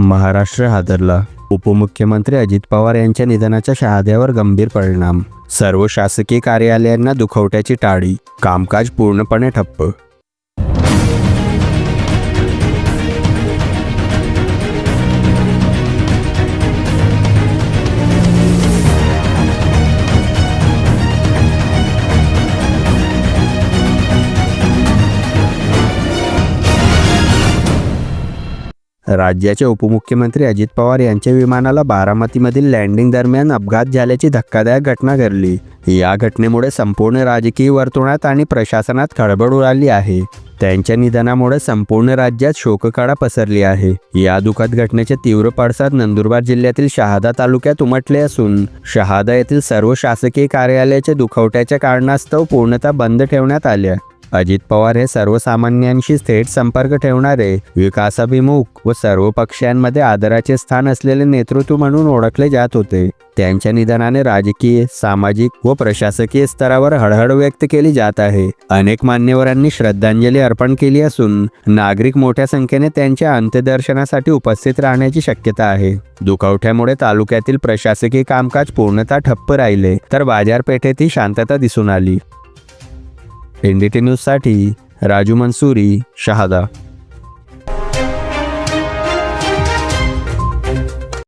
महाराष्ट्र हादरला. उपमुख्यमंत्री अजित पवार यांच्या निधनाच्या शहाद्यावर गंभीर परिणाम. सर्व शासकीय कार्यालयांना दुखवट्याची टाळी. कामकाज पूर्णपणे ठप्प. राज्याचे उपमुख्यमंत्री अजित पवार यांच्या विमानाला बारामतीमधील लँडिंग दरम्यान अपघात झाल्याची धक्कादायक घटना घडली. या घटनेमुळे संपूर्ण राजकीय वर्तुळात आणि प्रशासनात खळबळ उडाली आहे. त्यांच्या निधनामुळे संपूर्ण राज्यात शोककळा पसरली आहे. या दुःखद घटनेचे तीव्र पडसाद नंदुरबार जिल्ह्यातील शहादा तालुक्यात उमटले असून शहादा येथील सर्व शासकीय कार्यालयाचे दुखवट्याच्या कारणास्तव पूर्णतः बंद ठेवण्यात आले. अजित पवार हे सर्वसामान्यांशी थेट संपर्क ठेवणारे, विकासाभिमुख व सर्व पक्षांमध्ये आदराचे स्थान असलेले नेतृत्व म्हणून ओळखले जात होते. त्यांच्या निधनाने राजकीय, सामाजिक व प्रशासकीय स्तरावर हळहळ व्यक्त केली जात आहे. अनेक मान्यवरांनी श्रद्धांजली अर्पण केली असून नागरिक मोठ्या संख्येने त्यांच्या अंत्यदर्शनासाठी उपस्थित राहण्याची शक्यता आहे. दुखवट्यामुळे तालुक्यातील प्रशासकीय कामकाज पूर्णतः ठप्प राहिले, तर बाजारपेठेतही शांतता दिसून आली. NDT न्यूजसाठी राजू मनसुरी, शहादा.